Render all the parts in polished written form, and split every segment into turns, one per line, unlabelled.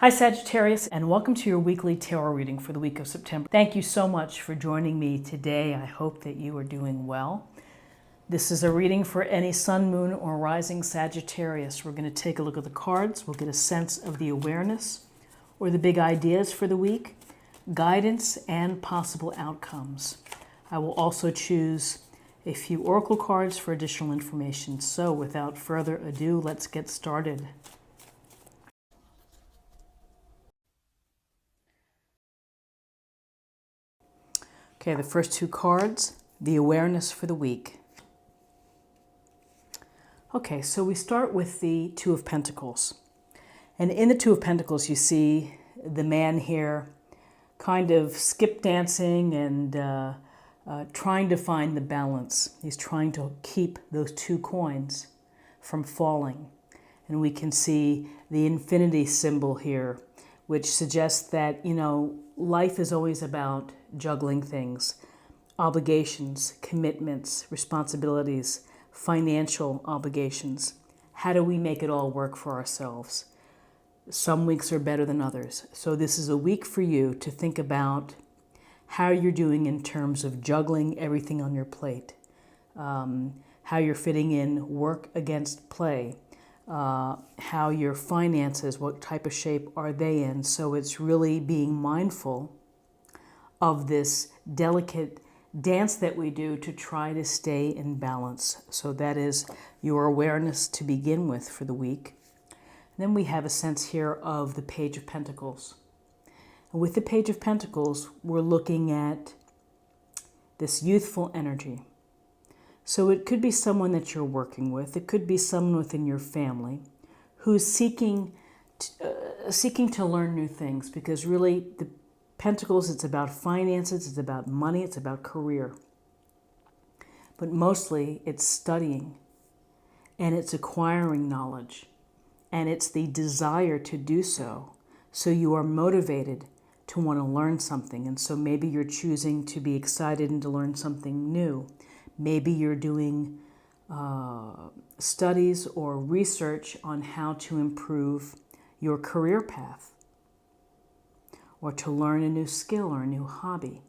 Hi Sagittarius, and welcome to your weekly tarot reading for the week of September. Thank you so much for joining me today. I hope that you are doing well. This is a reading for any sun, moon, or rising Sagittarius. We're going to take a look at the cards. We'll get a sense of the awareness or the big ideas for the week, guidance, and possible outcomes. I will also choose a few oracle cards for additional information. So without further ado, let's get started. Okay, the first two cards, the awareness for the week. Okay, so we start with the Two of Pentacles. And in the Two of Pentacles, you see the man here kind of skip dancing and trying to find the balance. He's trying to keep those two coins from falling. And we can see the infinity symbol here, which suggests that, life is always about juggling things, obligations, commitments, responsibilities, financial obligations. How do we make it all work for ourselves? Some weeks are better than others. So this is a week for you to think about how you're doing in terms of juggling everything on your plate, how you're fitting in work against play, how your finances, what type of shape are they in. So it's really being mindful of this delicate dance that we do to try to stay in balance. So that is your awareness to begin with for the week. And then we have a sense here of the Page of Pentacles. And with the Page of Pentacles, we're looking at this youthful energy. So it could be someone that you're working with. It could be someone within your family who's seeking to learn new things, because really the Pentacles, it's about finances, it's about money, it's about career. But mostly it's studying and it's acquiring knowledge and it's the desire to do so. So you are motivated to want to learn something. And so maybe you're choosing to be excited and to learn something new. Maybe you're doing studies or research on how to improve your career path or to learn a new skill or a new hobby.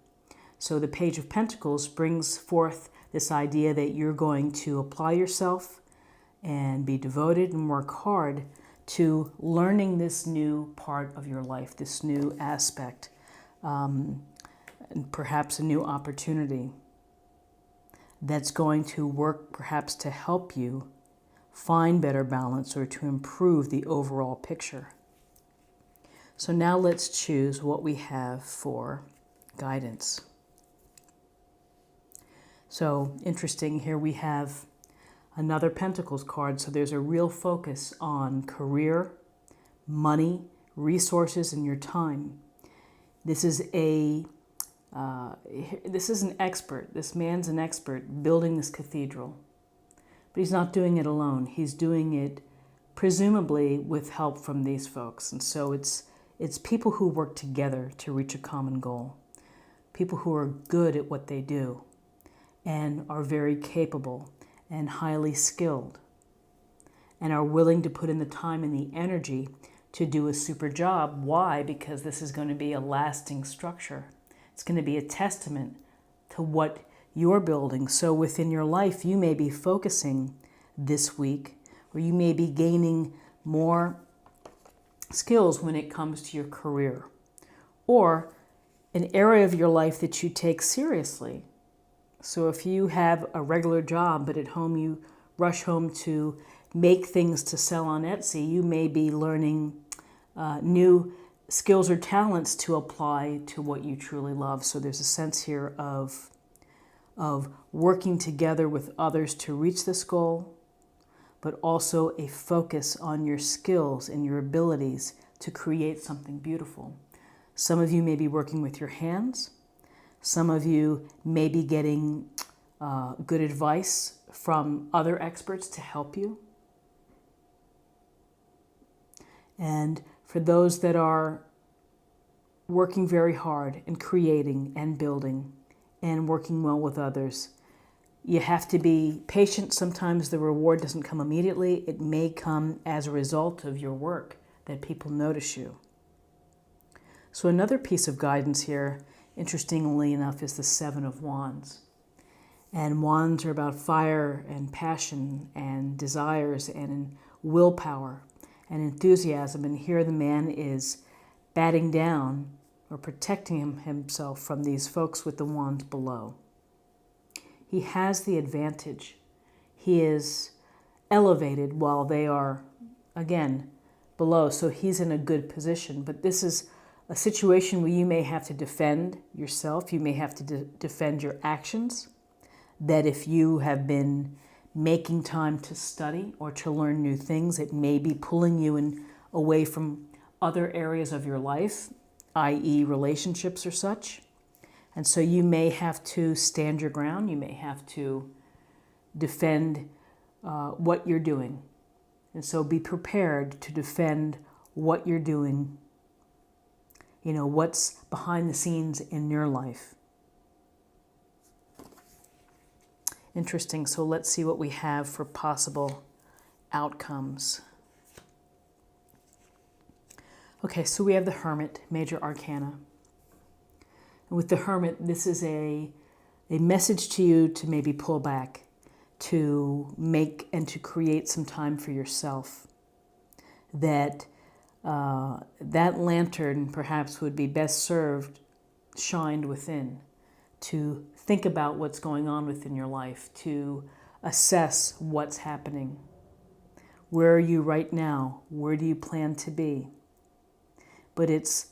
So the Page of Pentacles brings forth this idea that you're going to apply yourself and be devoted and work hard to learning this new part of your life, this new aspect, and perhaps a new opportunity that's going to work perhaps to help you find better balance or to improve the overall picture. So now let's choose what we have for guidance. So interesting, here we have another Pentacles card. So there's a real focus on career, money, resources, and your time. This is an expert. This man's an expert building this cathedral. But he's not doing it alone. He's doing it presumably with help from these folks. And so it's people who work together to reach a common goal. People who are good at what they do and are very capable and highly skilled and are willing to put in the time and the energy to do a super job. Why? Because this is going to be a lasting structure. It's going to be a testament to what you're building. So within your life, you may be focusing this week, or you may be gaining more skills when it comes to your career, or an area of your life that you take seriously. So if you have a regular job, but at home you rush home to make things to sell on Etsy, you may be learning new skills or talents to apply to what you truly love. So there's a sense here of working together with others to reach this goal, but also a focus on your skills and your abilities to create something beautiful. Some of you may be working with your hands. Some of you may be getting good advice from other experts to help you. And for those that are working very hard and creating and building and working well with others, you have to be patient. Sometimes the reward doesn't come immediately. It may come as a result of your work, that people notice you. So another piece of guidance here, interestingly enough, is the Seven of Wands. And wands are about fire and passion and desires and willpower and enthusiasm. And here the man is batting down or protecting himself from these folks with the wands below. He has the advantage. He is elevated while they are, again, below. So he's in a good position. But this is a situation where you may have to defend yourself. You may have to defend your actions. That if you have been making time to study or to learn new things, it may be pulling you away from other areas of your life, i.e. relationships or such. And so you may have to stand your ground. You may have to defend what you're doing. And so be prepared to defend what you're doing, what's behind the scenes in your life. Interesting. So let's see what we have for possible outcomes. Okay, so we have the Hermit, Major Arcana. And with the Hermit, this is a message to you to maybe pull back, to make and to create some time for yourself. That lantern perhaps would be best served, shined within, to think about what's going on within your life, to assess what's happening. Where are you right now? Where do you plan to be? But it's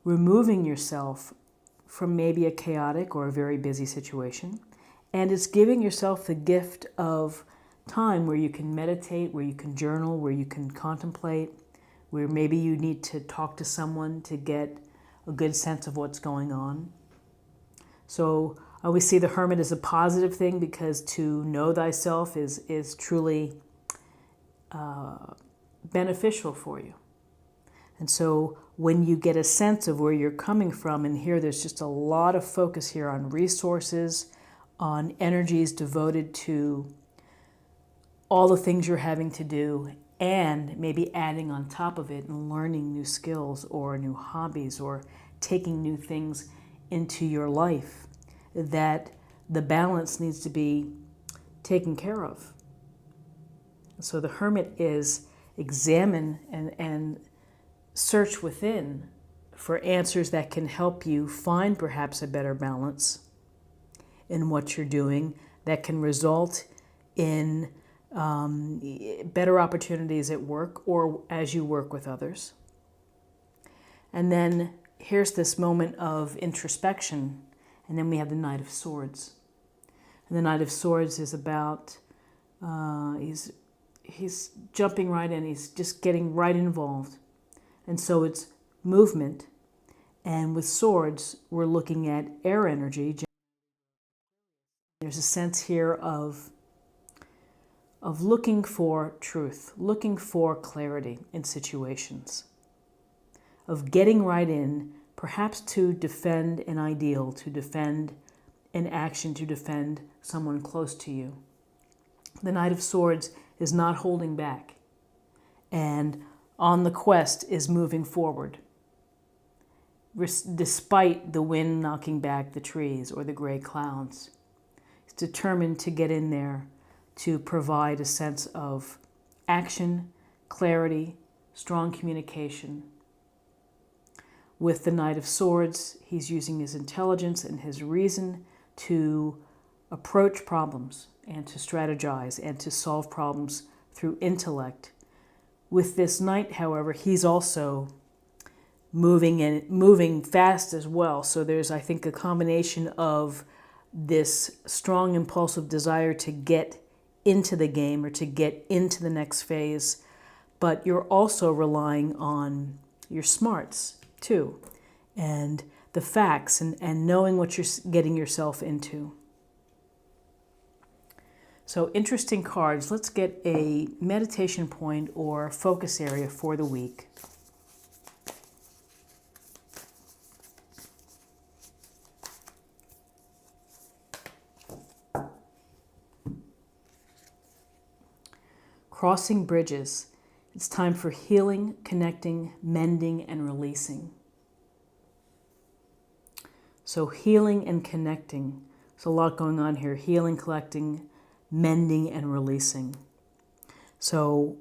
removing yourself from maybe a chaotic or a very busy situation, and it's giving yourself the gift of time where you can meditate, where you can journal, where you can contemplate, where maybe you need to talk to someone to get a good sense of what's going on. So I always see the Hermit as a positive thing, because to know thyself is truly beneficial for you. And so when you get a sense of where you're coming from, and here there's just a lot of focus here on resources, on energies devoted to all the things you're having to do, and maybe adding on top of it and learning new skills or new hobbies or taking new things into your life, that the balance needs to be taken care of. So the Hermit is examine and search within for answers that can help you find perhaps a better balance in what you're doing, that can result in better opportunities at work or as you work with others. And then here's this moment of introspection, and then we have the Knight of Swords. And the Knight of Swords is about, he's jumping right in, he's just getting right involved. And so it's movement. And with swords, we're looking at air energy. There's a sense here of looking for truth, looking for clarity in situations, of getting right in, perhaps to defend an ideal, to defend an action, to defend someone close to you. The Knight of Swords is not holding back, and on the quest is moving forward, despite the wind knocking back the trees or the gray clouds. He's determined to get in there to provide a sense of action, clarity, strong communication. With the Knight of Swords, he's using his intelligence and his reason to approach problems and to strategize and to solve problems through intellect. With this Knight, however, he's also moving fast as well. So there's, I think, a combination of this strong impulsive desire to get into the game or to get into the next phase, but you're also relying on your smarts too, and the facts, and knowing what you're getting yourself into. So interesting cards. Let's get a meditation point or focus area for the week. Crossing bridges. It's time for healing, connecting, mending, and releasing. So healing and connecting. There's a lot going on here. Healing, collecting, mending, and releasing. So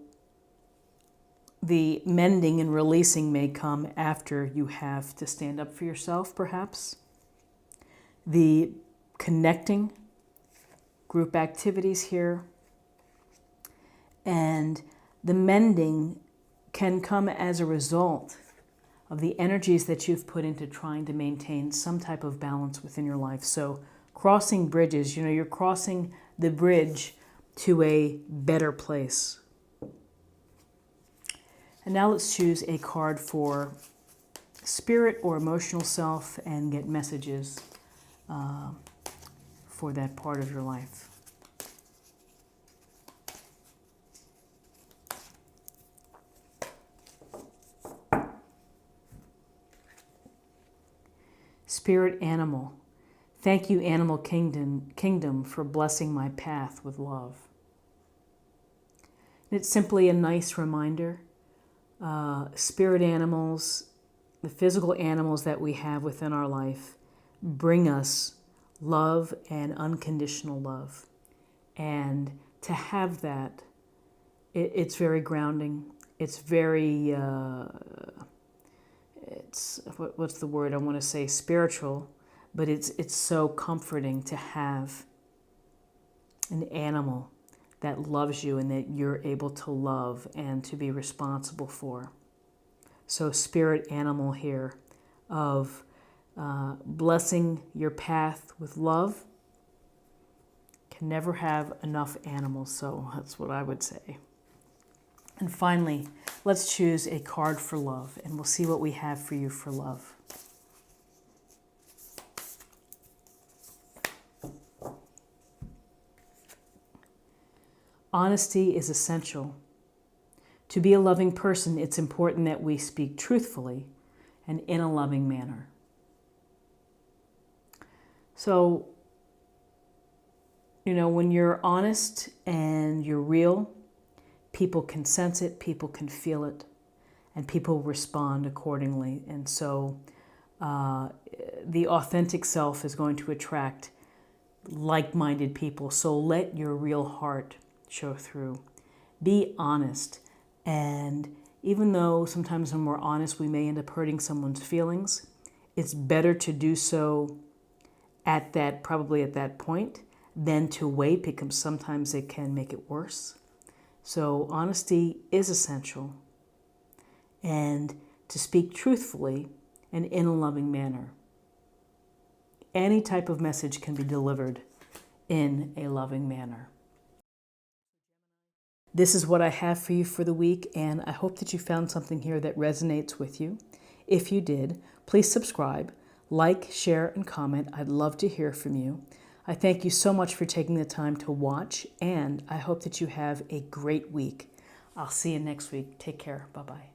the mending and releasing may come after you have to stand up for yourself, perhaps. The connecting, group activities here, and the mending can come as a result of the energies that you've put into trying to maintain some type of balance within your life. So crossing bridges, you're crossing the bridge to a better place. And now let's choose a card for spirit or emotional self and get messages for that part of your life. Spirit animal. Thank you, animal kingdom, for blessing my path with love. And it's simply a nice reminder. Spirit animals, the physical animals that we have within our life, bring us love and unconditional love. And to have that, it's very grounding. It's very, what's the word? I want to say spiritual, but it's so comforting to have an animal that loves you and that you're able to love and to be responsible for. So spirit animal here of blessing your path with love. Can never have enough animals, so that's what I would say. And finally, let's choose a card for love, and we'll see what we have for you for love. Honesty is essential. To be a loving person, it's important that we speak truthfully and in a loving manner. So, when you're honest and you're real, people can sense it, people can feel it, and people respond accordingly. And so the authentic self is going to attract like-minded people. So let your real heart show through. Be honest. And even though sometimes when we're honest, we may end up hurting someone's feelings, it's better to do so probably at that point than to wait, because sometimes it can make it worse. So honesty is essential, and to speak truthfully and in a loving manner. Any type of message can be delivered in a loving manner. This is what I have for you for the week, and I hope that you found something here that resonates with you. If you did, please subscribe, like, share, and comment. I'd love to hear from you. I thank you so much for taking the time to watch, and I hope that you have a great week. I'll see you next week. Take care. Bye-bye.